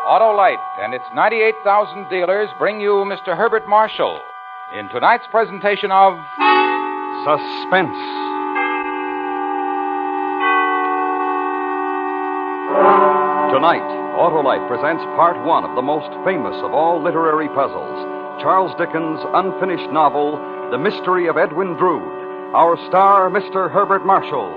Autolite and its 98,000 dealers bring you Mr. Herbert Marshall in tonight's presentation of Suspense. Tonight, Autolite presents part one of the most famous of all literary puzzles, Charles Dickens' unfinished novel, The Mystery of Edwin Drood. Our star, Mr. Herbert Marshall.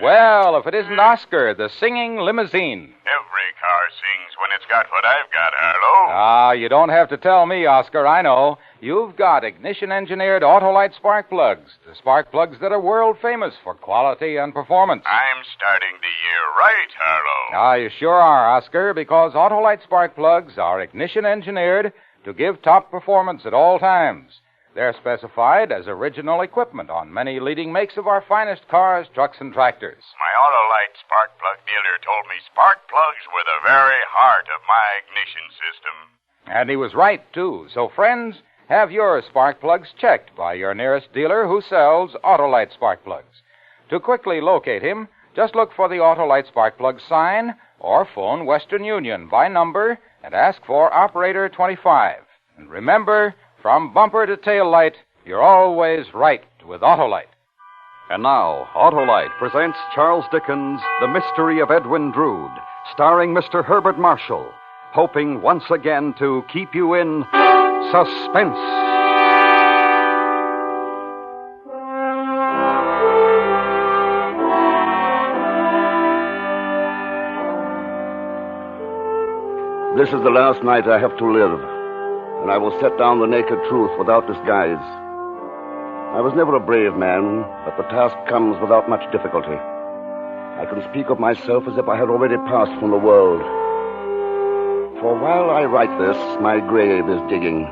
Well, if it isn't Oscar, the singing limousine. Every car sings when it's got what I've got, Harlow. Ah, you don't have to tell me, Oscar, I know. You've got ignition-engineered Autolite spark plugs. The spark plugs that are world famous for quality and performance. I'm starting the year right, Harlow. Ah, you sure are, Oscar, because Autolite spark plugs are ignition-engineered to give top performance at all times. They're specified as original equipment on many leading makes of our finest cars, trucks, and tractors. My Autolite spark plug dealer told me spark plugs were the very heart of my ignition system. And he was right, too. So, friends, have your spark plugs checked by your nearest dealer who sells Autolite spark plugs. To quickly locate him, just look for the Autolite spark plug sign or phone Western Union by number and ask for Operator 25. And remember, from bumper to tail light, you're always right with Autolite. And now, Autolite presents Charles Dickens' The Mystery of Edwin Drood, starring Mr. Herbert Marshall, hoping once again to keep you in suspense. This is the last night I have to live, and I will set down the naked truth without disguise. I was never a brave man, but the task comes without much difficulty. I can speak of myself as if I had already passed from the world. For while I write this, my grave is digging,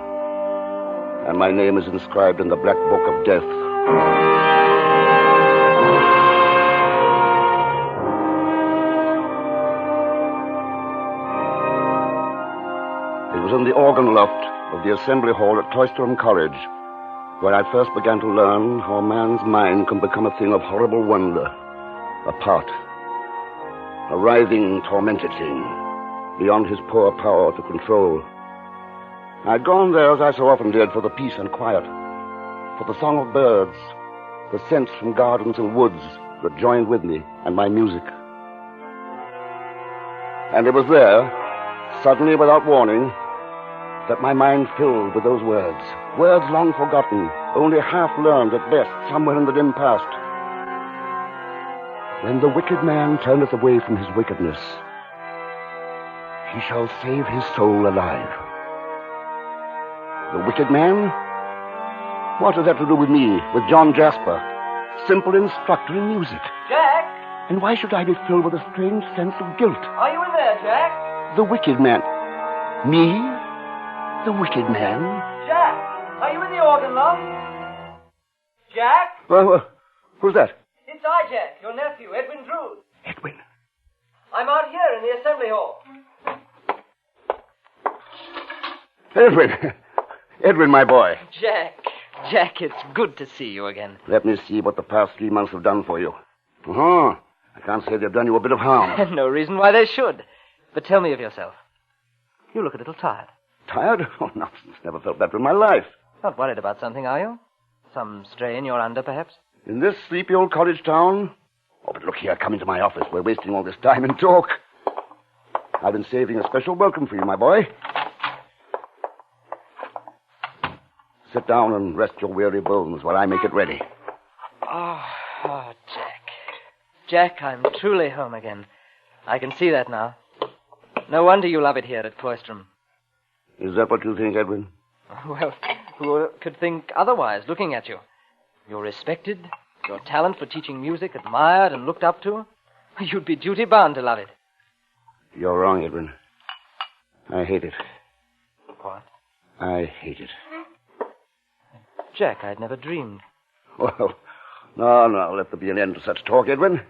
and my name is inscribed in the black book of death. It was in the organ loft of the assembly hall at Cloisterham College where I first began to learn how a man's mind can become a thing of horrible wonder, a part, a writhing, tormented thing, beyond his poor power to control. I'd gone there, as I so often did, for the peace and quiet, for the song of birds, the scents from gardens and woods that joined with me, and my music. And it was there, suddenly, without warning, that my mind filled with those words long forgotten, only half learned at best, somewhere in the dim past. When the wicked man turneth away from his wickedness, he shall save his soul alive. The wicked man? What has that to do with me, with John Jasper, simple instructor in music? Jack? And why should I be filled with a strange sense of guilt? Are you in there, Jack? The wicked man. Me? The wicked man? Jack, are you in the organ loft? Jack? Well, who's that? It's I, Jack, your nephew, Edwin Drood. Edwin. I'm out here in the assembly hall. Edwin. Edwin, my boy. Jack, it's good to see you again. Let me see what the past 3 months have done for you. Uh-huh. I can't say they've done you a bit of harm. No reason why they should. But tell me of yourself. You look a little tired. Tired? Oh, nonsense. Never felt better in my life. Not worried about something, are you? Some strain you're under, perhaps? In this sleepy old college town? Oh, but look here. Come into my office. We're wasting all this time in talk. I've been saving a special welcome for you, my boy. Sit down and rest your weary bones while I make it ready. Oh, Jack. Jack, I'm truly home again. I can see that now. No wonder you love it here at Cloisterham. Is that what you think, Edwin? Well, who could think otherwise, looking at you? You're respected, your talent for teaching music admired and looked up to. You'd be duty-bound to love it. You're wrong, Edwin. I hate it. What? I hate it. Jack, I'd never dreamed. Well, no, let there be an end to such talk, Edwin.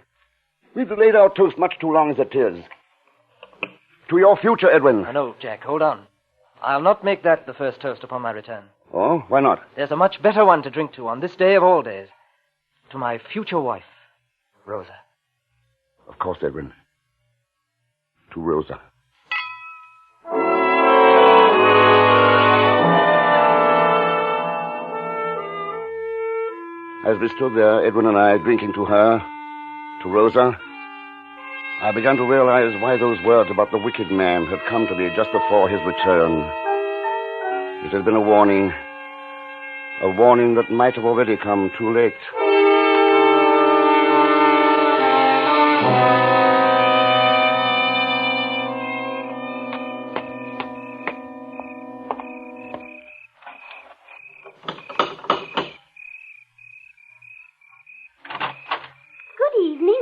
We've delayed our toast much too long as it is. To your future, Edwin. No, Jack, hold on. I'll not make that the first toast upon my return. Oh, why not? There's a much better one to drink to on this day of all days. To my future wife, Rosa. Of course, Edwin. To Rosa. As we stood there, Edwin and I, drinking to her, to Rosa, I began to realize why those words about the wicked man had come to me just before his return. It had been a warning that might have already come too late.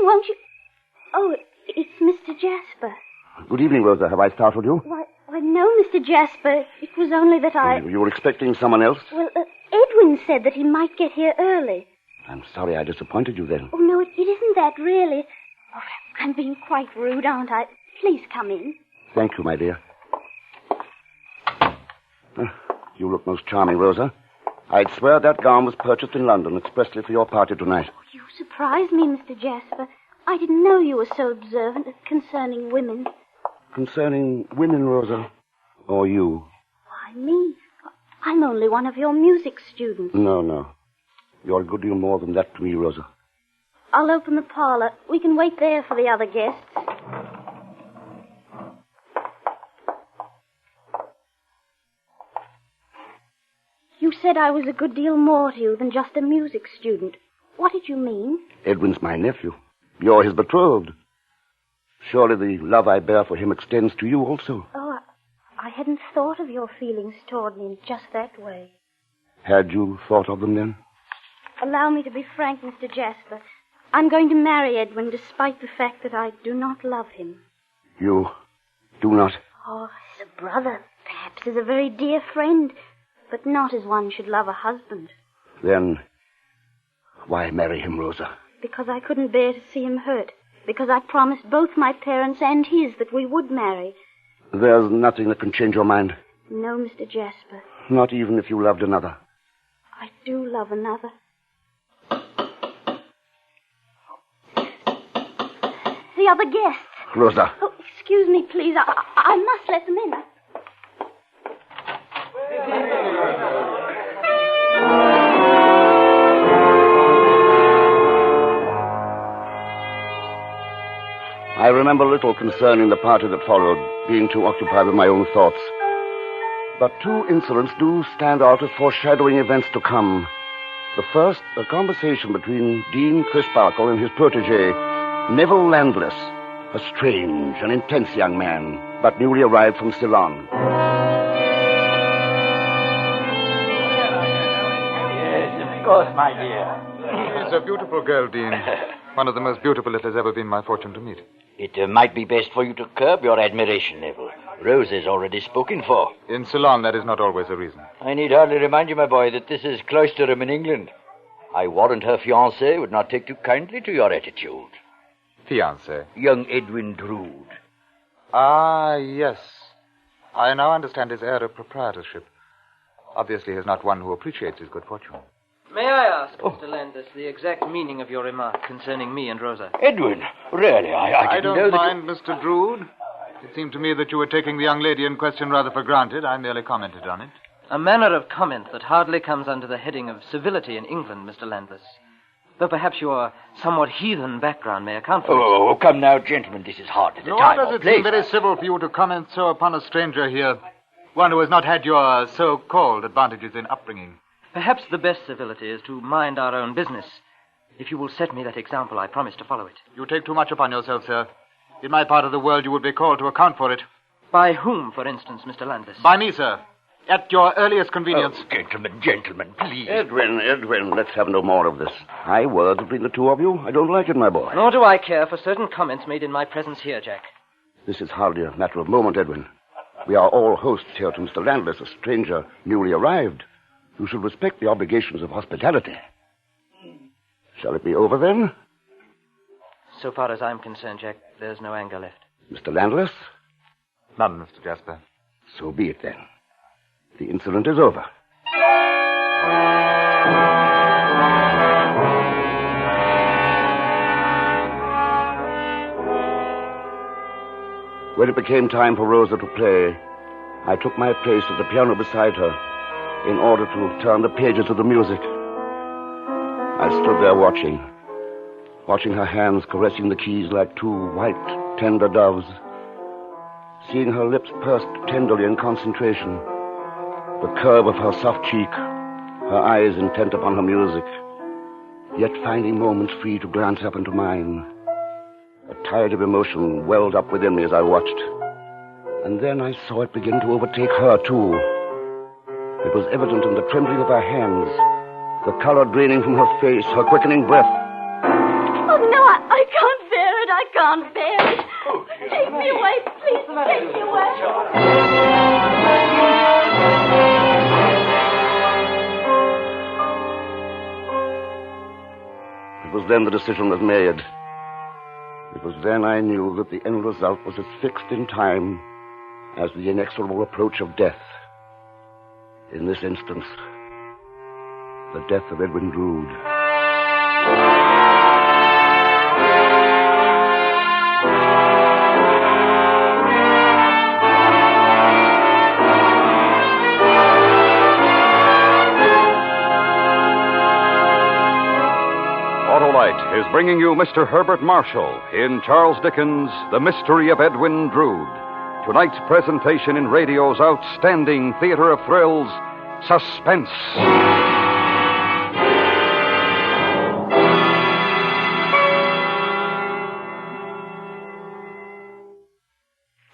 Won't you? Oh, it's Mr. Jasper. Good evening, Rosa. Have I startled you? Why, no, Mr. Jasper. It was only that I... You were expecting someone else? Well, Edwin said that he might get here early. I'm sorry I disappointed you then. Oh, no, it isn't that, really. Oh, I'm being quite rude, aren't I? Please come in. Thank you, my dear. You look most charming, Rosa. I'd swear that gown was purchased in London expressly for your party tonight. Oh, you surprised me, Mr. Jasper. I didn't know you were so observant concerning women. Concerning women, Rosa? Or you? Why, me? I'm only one of your music students. No. You're a good deal more than that to me, Rosa. I'll open the parlor. We can wait there for the other guests. You said I was a good deal more to you than just a music student. What did you mean? Edwin's my nephew. You're his betrothed. Surely the love I bear for him extends to you also. Oh, I hadn't thought of your feelings toward me in just that way. Had you thought of them then? Allow me to be frank, Mr. Jasper. I'm going to marry Edwin despite the fact that I do not love him. You do not? Oh, as a brother, perhaps as a very dear friend, but not as one should love a husband. Then, why marry him, Rosa? Because I couldn't bear to see him hurt. Because I promised both my parents and his that we would marry. There's nothing that can change your mind? No, Mr. Jasper. Not even if you loved another? I do love another. The other guests. Rosa. Oh, excuse me, please. I must let them in. I remember little concerning the party that followed, being too occupied with my own thoughts. But two incidents do stand out as foreshadowing events to come. The first, a conversation between Dean Crisparkle and his protege, Neville Landless, a strange and intense young man, but newly arrived from Ceylon. Yes, of course, my dear. She's a beautiful girl, Dean. One of the most beautiful it has ever been my fortune to meet. It might be best for you to curb your admiration, Neville. Rose is already spoken for. In Ceylon, that is not always a reason. I need hardly remind you, my boy, that this is Cloisterham in England. I warrant her fiancé would not take too kindly to your attitude. Fiancé? Young Edwin Drood. Ah, yes. I now understand his air of proprietorship. Obviously, he is not one who appreciates his good fortune. May I ask, Mr. Landis, the exact meaning of your remark concerning me and Rosa? Edwin, really, I didn't know don't that mind, Mr. Drood. It seemed to me that you were taking the young lady in question rather for granted. I merely commented on it. A manner of comment that hardly comes under the heading of civility in England, Mr. Landis. Though perhaps your somewhat heathen background may account for it. Oh, come now, gentlemen, this is hardly the Nor time does or it place. seem very civil for you to comment so upon a stranger here. One who has not had your so-called advantages in upbringing. Perhaps the best civility is to mind our own business. If you will set me that example, I promise to follow it. You take too much upon yourself, sir. In my part of the world, you would be called to account for it. By whom, for instance, Mr. Landis? By me, sir. At your earliest convenience. Oh, gentlemen, please. Edwin, let's have no more of this. High words between the two of you. I don't like it, my boy. Nor do I care for certain comments made in my presence here, Jack. This is hardly a matter of moment, Edwin. We are all hosts here to Mr. Landless, a stranger newly arrived. You should respect the obligations of hospitality. Shall it be over, then? So far as I'm concerned, Jack, there's no anger left. Mr. Landless? None, Mr. Jasper. So be it, then. The incident is over. When it became time for Rosa to play, I took my place at the piano beside her in order to turn the pages of the music. I stood there watching her hands caressing the keys like two white, tender doves, seeing her lips pursed tenderly in concentration, the curve of her soft cheek, her eyes intent upon her music, yet finding moments free to glance up into mine. A tide of emotion welled up within me as I watched. And then I saw it begin to overtake her, too. It was evident in the trembling of her hands, the color draining from her face, her quickening breath. Oh, no, I can't bear it. I can't bear it. Take me away, please. Take me away. It was then the decision was made. It was then I knew that the end result was as fixed in time as the inexorable approach of death. In this instance, the death of Edwin Drood. Autolite is bringing you Mr. Herbert Marshall in Charles Dickens' The Mystery of Edwin Drood. Tonight's presentation in radio's outstanding theater of thrills, Suspense.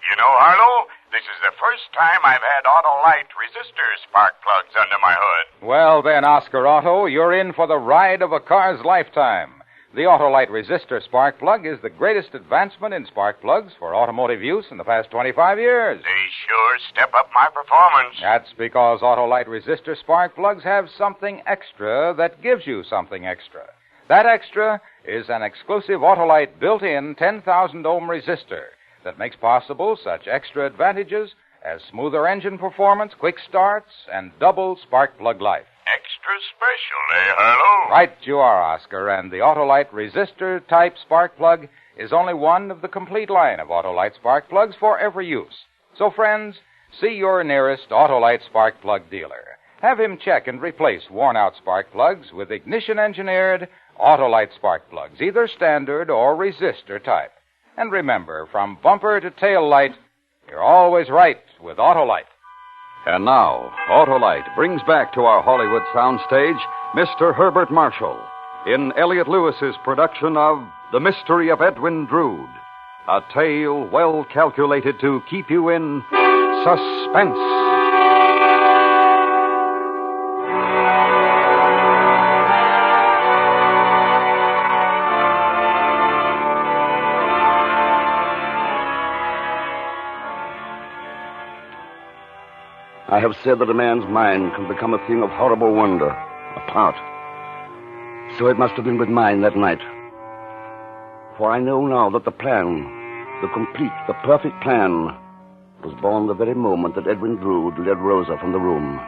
You know, Harlow, this is the first time I've had Autolite resistor spark plugs under my hood. Well, then, Oscar Otto, you're in for the ride of a car's lifetime. The Autolite resistor spark plug is the greatest advancement in spark plugs for automotive use in the past 25 years. They sure step up my performance. That's because Autolite resistor spark plugs have something extra that gives you something extra. That extra is an exclusive Autolite built-in 10,000 ohm resistor that makes possible such extra advantages as smoother engine performance, quick starts, and double spark plug life. Extra special, Harlow? Right you are, Oscar, and the Autolite resistor-type spark plug is only one of the complete line of Autolite spark plugs for every use. So, friends, see your nearest Autolite spark plug dealer. Have him check and replace worn-out spark plugs with ignition-engineered Autolite spark plugs, either standard or resistor type. And remember, from bumper to tail light, you're always right with Autolite. And now, Autolite brings back to our Hollywood soundstage Mr. Herbert Marshall in Elliot Lewis's production of The Mystery of Edwin Drood, a tale well calculated to keep you in suspense. I have said that a man's mind can become a thing of horrible wonder, a part. So it must have been with mine that night. For I know now that the plan, the complete, the perfect plan, was born the very moment that Edwin Drood led Rosa from the room.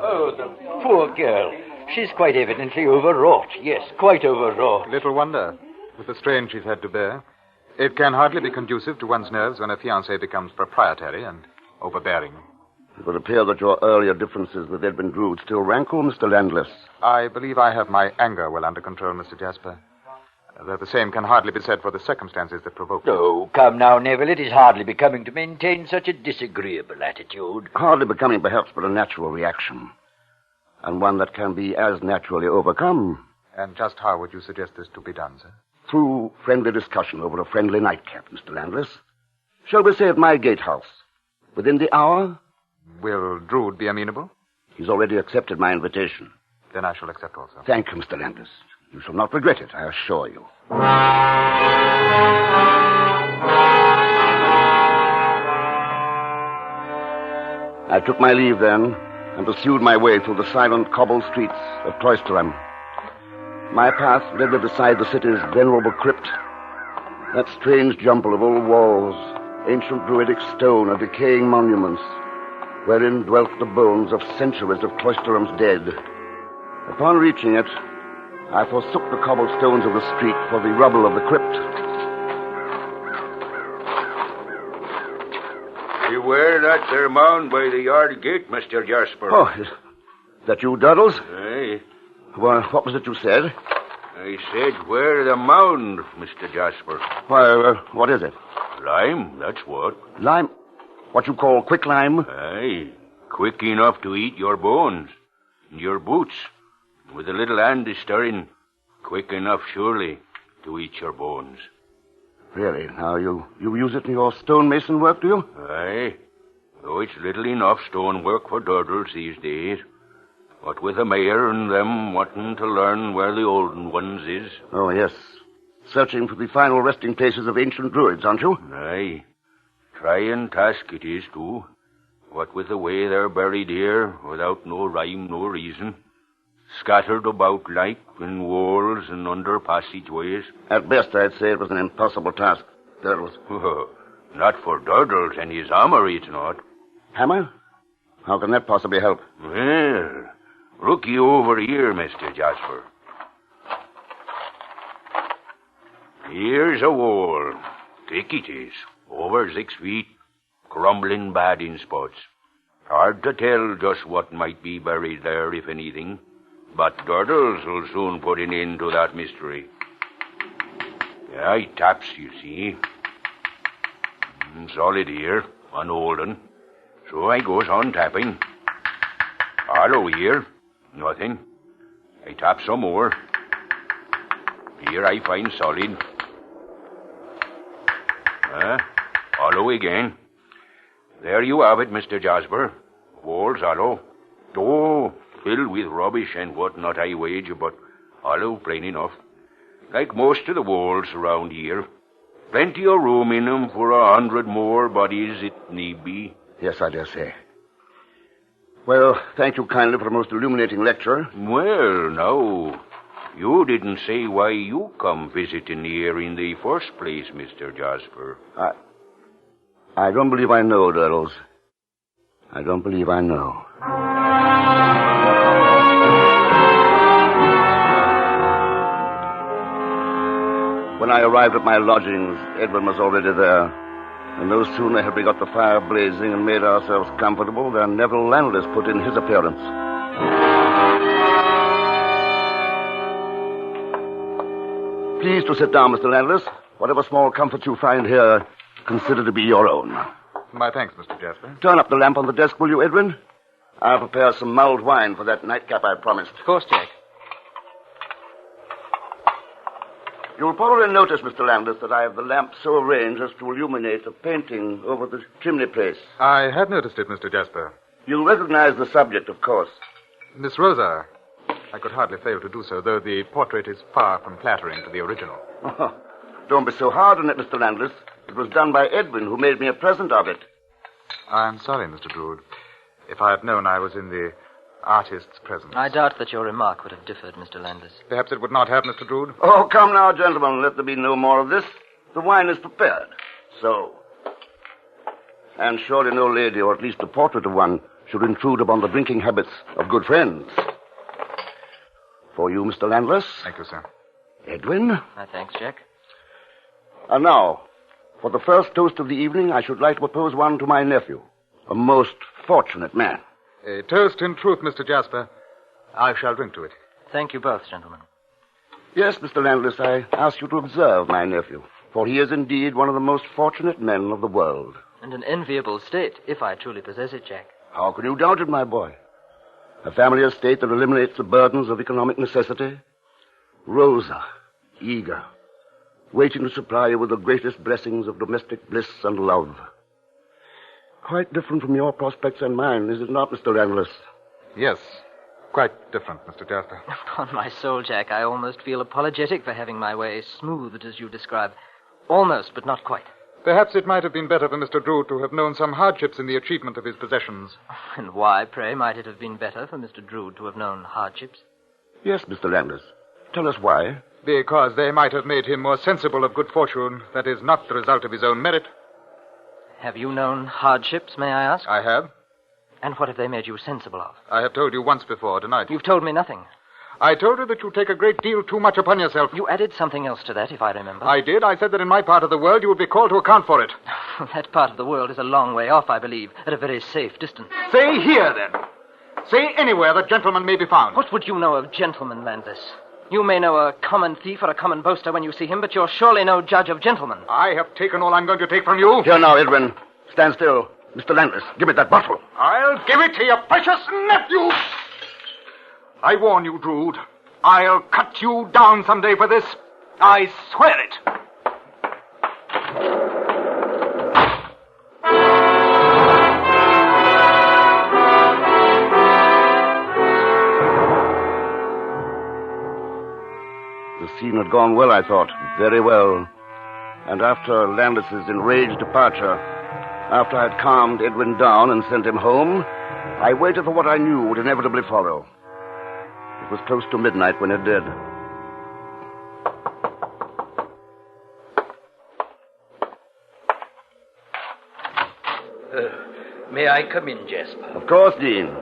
Oh, the poor girl. She's quite evidently overwrought. Yes, quite overwrought. Little wonder, with the strain she's had to bear. It can hardly be conducive to one's nerves when a fiancé becomes proprietary and overbearing. It would appear that your earlier differences with Edwin Drood still rankle, Mr. Landless. I believe I have my anger well under control, Mr. Jasper. Though the same can hardly be said for the circumstances that provoked it. Oh, come now, Neville. It is hardly becoming to maintain such a disagreeable attitude. Hardly becoming, perhaps, but a natural reaction. And one that can be as naturally overcome. And just how would you suggest this to be done, sir? Through friendly discussion over a friendly nightcap, Mr. Landless. Shall we say at my gatehouse? Within the hour? Will Drood be amenable? He's already accepted my invitation. Then I shall accept also. Thank you, Mr. Landless. You shall not regret it, I assure you. I took my leave then and pursued my way through the silent cobbled streets of Cloisterham. My path led me beside the city's venerable crypt, that strange jumble of old walls, ancient druidic stone and decaying monuments, wherein dwelt the bones of centuries of Cloisterham's dead. Upon reaching it, I forsook the cobblestones of the street for the rubble of the crypt. Beware that there mound by the yard gate, Mr. Jasper. Oh, is that you, Doddles? Aye. Well, what was it you said? I said, where the mound, Mr. Jasper? Why, what is it? Lime, that's what. Lime? What you call quicklime? Aye. Quick enough to eat your bones and your boots. With a little hand stirring, quick enough, surely, to eat your bones. Really? Now, you use it in your stonemason work, do you? Aye. Though it's little enough stonework for Doddles these days. What with the mayor and them wanting to learn where the olden ones is. Oh, yes. Searching for the final resting places of ancient druids, aren't you? Aye. Trying task it is, too. What with the way they're buried here, without no rhyme, no reason. Scattered about like in walls and under passageways. At best, I'd say it was an impossible task, Doddles. Not for Doddles and his hammer, it's not. Hammer? How can that possibly help? Well, look you over here, Mr. Jasper. Here's a wall. Thick it is. Over 6 feet. Crumbling bad in spots. Hard to tell just what might be buried there, if anything. But Doddles will soon put an end to that mystery. Yeah, he taps, you see. Solid here, unholden. So I goes on tapping. Hollow here. Nothing. I tap some more. Here I find solid. Hollow again. There you have it, Mr. Jasper. Wall's hollow. Oh, filled with rubbish and whatnot, I wager, but hollow plain enough. Like most of the walls around here. Plenty of room in 'em for 100 more bodies it need be. Yes, I dare say. Well, thank you kindly for a most illuminating lecture. Well, now, you didn't say why you come visiting here in the first place, Mr. Jasper. I don't believe I know, Doddles. I don't believe I know. When I arrived at my lodgings, Edwin was already there. And no sooner had we got the fire blazing and made ourselves comfortable than Neville Landless put in his appearance. Please to sit down, Mr. Landless. Whatever small comforts you find here, consider to be your own. My thanks, Mr. Jasper. Turn up the lamp on the desk, will you, Edwin? I'll prepare some mulled wine for that nightcap I promised. Of course, Jack. You'll probably notice, Mr. Landless, that I have the lamp so arranged as to illuminate a painting over the chimney place. I had noticed it, Mr. Jasper. You'll recognize the subject, of course. Miss Rosa. I could hardly fail to do so, though the portrait is far from flattering to the original. Oh, don't be so hard on it, Mr. Landless. It was done by Edwin, who made me a present of it. I'm sorry, Mr. Drood. If I had known I was in the artist's presence. I doubt that your remark would have differed, Mr. Landless. Perhaps it would not have, Mr. Drood? Oh, come now, gentlemen. Let there be no more of this. The wine is prepared. So. And surely no lady, or at least a portrait of one, should intrude upon the drinking habits of good friends. For you, Mr. Landless. Thank you, sir. Edwin. My thanks, Jack. And now, for the first toast of the evening, I should like to propose one to my nephew, a most fortunate man. A toast in truth, Mr. Jasper. I shall drink to it. Thank you both, gentlemen. Yes, Mr. Landless, I ask you to observe my nephew, for he is indeed one of the most fortunate men of the world. And an enviable state, if I truly possess it, Jack. How can you doubt it, my boy? A family estate that eliminates the burdens of economic necessity. Rosa, eager, waiting to supply you with the greatest blessings of domestic bliss and love. Quite different from your prospects and mine, is it not, Mr. Landless? Yes, quite different, Mr. Jasper. Upon my soul, Jack, I almost feel apologetic for having my way smoothed as you describe. Almost, but not quite. Perhaps it might have been better for Mr. Drood to have known some hardships in the achievement of his possessions. And why, pray, might it have been better for Mr. Drood to have known hardships? Yes, Mr. Landless. Tell us why. Because they might have made him more sensible of good fortune that is not the result of his own merit. Have you known hardships, may I ask? I have. And what have they made you sensible of? I have told you once before tonight. You've told me nothing. I told you that you take a great deal too much upon yourself. You added something else to that, if I remember. I did. I said that in my part of the world you would be called to account for it. That part of the world is a long way off, I believe, at a very safe distance. Say here, then. Say anywhere that gentleman may be found. What would you know of gentlemen, Landis? You may know a common thief or a common boaster when you see him, but you're surely no judge of gentlemen. I have taken all I'm going to take from you. Here now, Edwin. Stand still. Mr. Landis, give me that bottle. I'll give it to your precious nephew. I warn you, Drood. I'll cut you down someday for this. I swear it. The scene had gone well, I thought. Very well. And after Landis's enraged departure, after I had calmed Edwin down and sent him home, I waited for what I knew would inevitably follow. It was close to midnight when it did. May I come in, Jasper? Of course, Dean.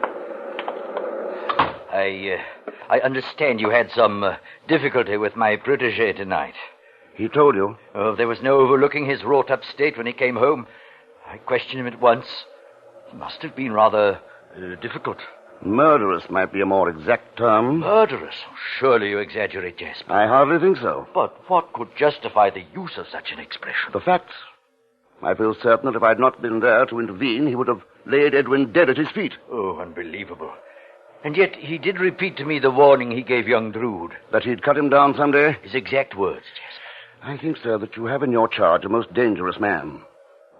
I understand you had some difficulty with my protégé tonight. He told you? Oh, there was no overlooking his wrought-up state when he came home. I questioned him at once. It must have been rather difficult. Murderous might be a more exact term. Murderous? Surely you exaggerate, Jasper. I hardly think so. But what could justify the use of such an expression? The facts. I feel certain that if I had not been there to intervene, he would have laid Edwin dead at his feet. Oh, unbelievable. And yet he did repeat to me the warning he gave young Drood. That he'd cut him down someday? His exact words, Jasper. I think, sir, that you have in your charge a most dangerous man.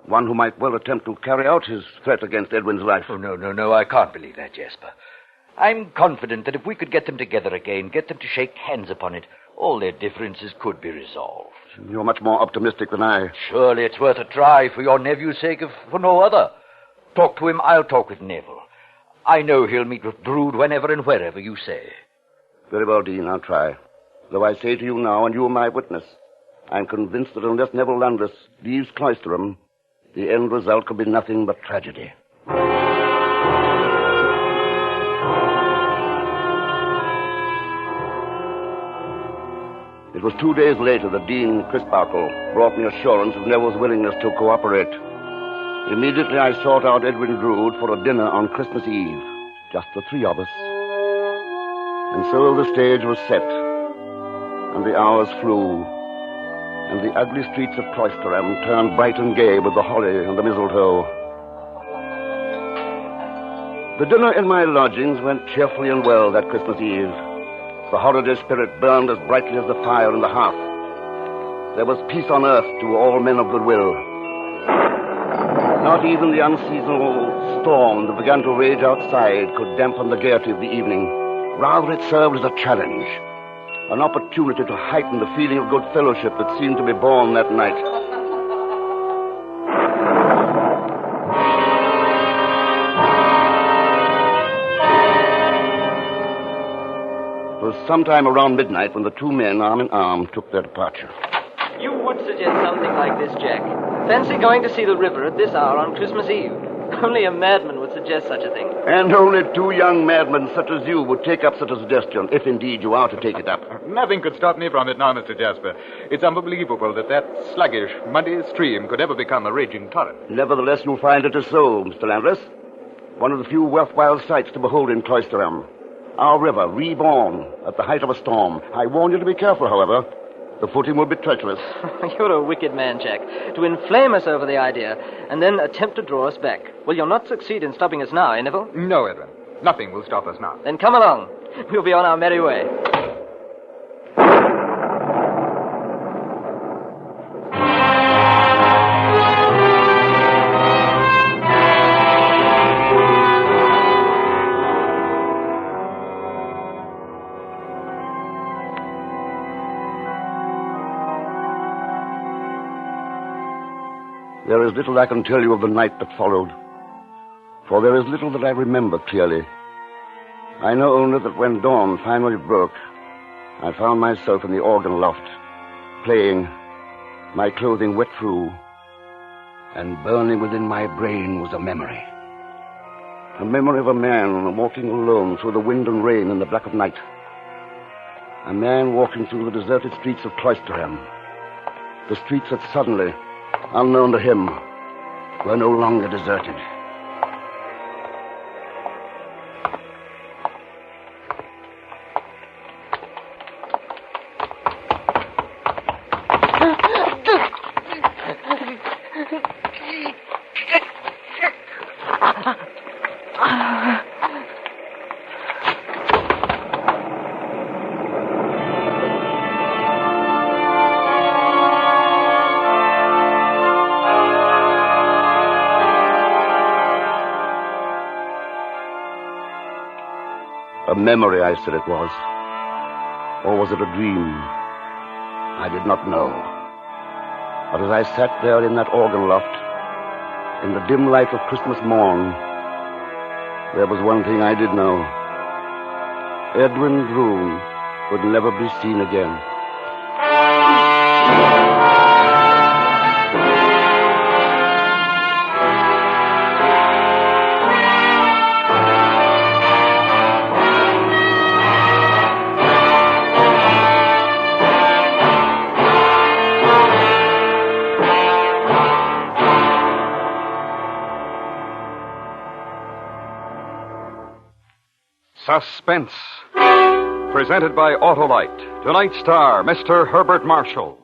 One who might well attempt to carry out his threat against Edwin's life. Oh, no, I can't believe that, Jasper. I'm confident that if we could get them together again, get them to shake hands upon it, all their differences could be resolved. You're much more optimistic than I. Surely it's worth a try for your nephew's sake, if for no other. Talk to him, I'll talk with Neville. I know he'll meet with Drood whenever and wherever you say. Very well, Dean, I'll try. Though I say to you now, and you are my witness, I'm convinced that unless Neville Landis leaves Cloisterham, the end result could be nothing but tragedy. It was 2 days later that Dean Crisparkle brought me assurance of Neville's willingness to cooperate. Immediately I sought out Edwin Drood for a dinner on Christmas Eve, just the three of us. And so the stage was set, and the hours flew, and the ugly streets of Cloisterham turned bright and gay with the holly and the mistletoe. The dinner in my lodgings went cheerfully and well that Christmas Eve. The holiday spirit burned as brightly as the fire in the hearth. There was peace on earth to all men of goodwill. Not even the unseasonal storm that began to rage outside could dampen the gaiety of the evening. Rather, it served as a challenge, an opportunity to heighten the feeling of good fellowship that seemed to be born that night. It was sometime around midnight when the two men, arm in arm, took their departure. You would suggest something like this, Jack. Fancy going to see the river at this hour on Christmas Eve. Only a madman would suggest such a thing. And only two young madmen such as you would take up such a suggestion, if indeed you are to take it up. Nothing could stop me from it now, Mr. Jasper. It's unbelievable that sluggish, muddy stream could ever become a raging torrent. Nevertheless, you'll find it is so, Mr. Landis. One of the few worthwhile sights to behold in Cloisterham. Our river, reborn at the height of a storm. I warn you to be careful, however. The footing will be treacherous. You're a wicked man, Jack. To inflame us over the idea and then attempt to draw us back. Well, you'll not succeed in stopping us now, eh, Neville? No, Edwin. Nothing will stop us now. Then come along. We'll be on our merry way. There is little I can tell you of the night that followed, for there is little that I remember clearly. I know only that when dawn finally broke, I found myself in the organ loft, playing, my clothing wet through, and burning within my brain was a memory. A memory of a man walking alone through the wind and rain in the black of night. A man walking through the deserted streets of Cloisterham. The streets that suddenly, unknown to him, were no longer deserted. A memory, I said it was. Or was it a dream? I did not know. But as I sat there in that organ loft, in the dim light of Christmas morn, there was one thing I did know. Edwin Drood would never be seen again. Suspense. Presented by Autolite. Tonight's star, Mr. Herbert Marshall.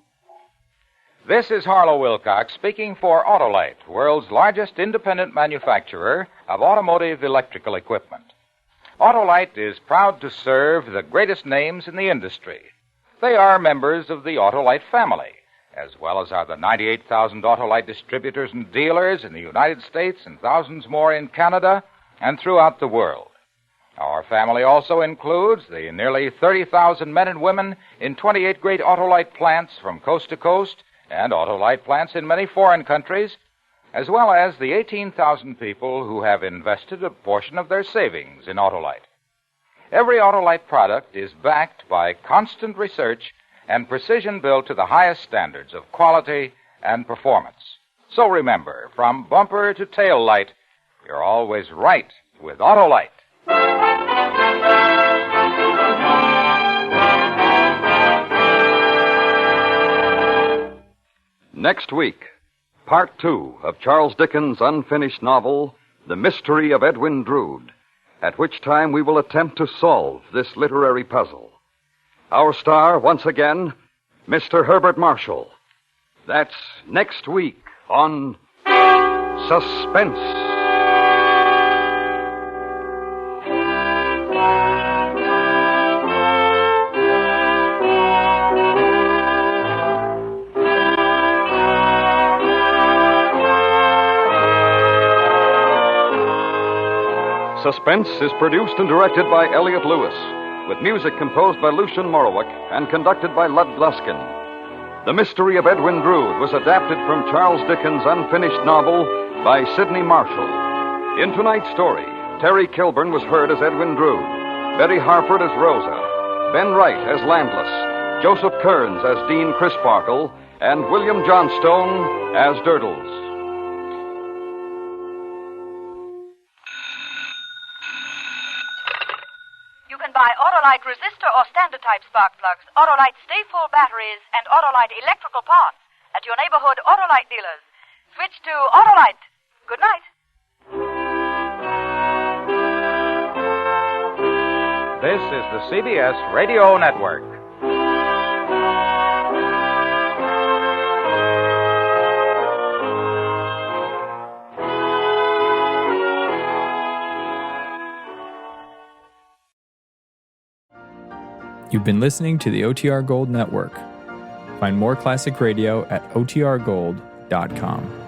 This is Harlow Wilcox speaking for Autolite, world's largest independent manufacturer of automotive electrical equipment. Autolite is proud to serve the greatest names in the industry. They are members of the Autolite family, as well as are the 98,000 Autolite distributors and dealers in the United States and thousands more in Canada and throughout the world. Our family also includes the nearly 30,000 men and women in 28 great Autolite plants from coast to coast and Autolite plants in many foreign countries, as well as the 18,000 people who have invested a portion of their savings in Autolite. Every Autolite product is backed by constant research and precision built to the highest standards of quality and performance. So remember, from bumper to tail light, you're always right with Autolite. Next week, Part 2 of Charles Dickens' unfinished novel, The Mystery of Edwin Drood, at which time we will attempt to solve this literary puzzle. Our star, once again, Mr. Herbert Marshall. That's next week on Suspense. Suspense is produced and directed by Elliot Lewis, with music composed by Lucian Morowick and conducted by Lud Gluskin. The Mystery of Edwin Drood was adapted from Charles Dickens' unfinished novel by Sidney Marshall. In tonight's story, Terry Kilburn was heard as Edwin Drood, Betty Harford as Rosa, Ben Wright as Landless, Joseph Kearns as Dean Crisparkle, and William Johnstone as Durdles. Buy Autolite resistor or standard type spark plugs, Autolite stay full batteries, and Autolite electrical parts at your neighborhood Autolite dealers. Switch to Autolite. Good night. This is the CBS Radio Network. You've been listening to the OTR Gold Network. Find more classic radio at otrgold.com.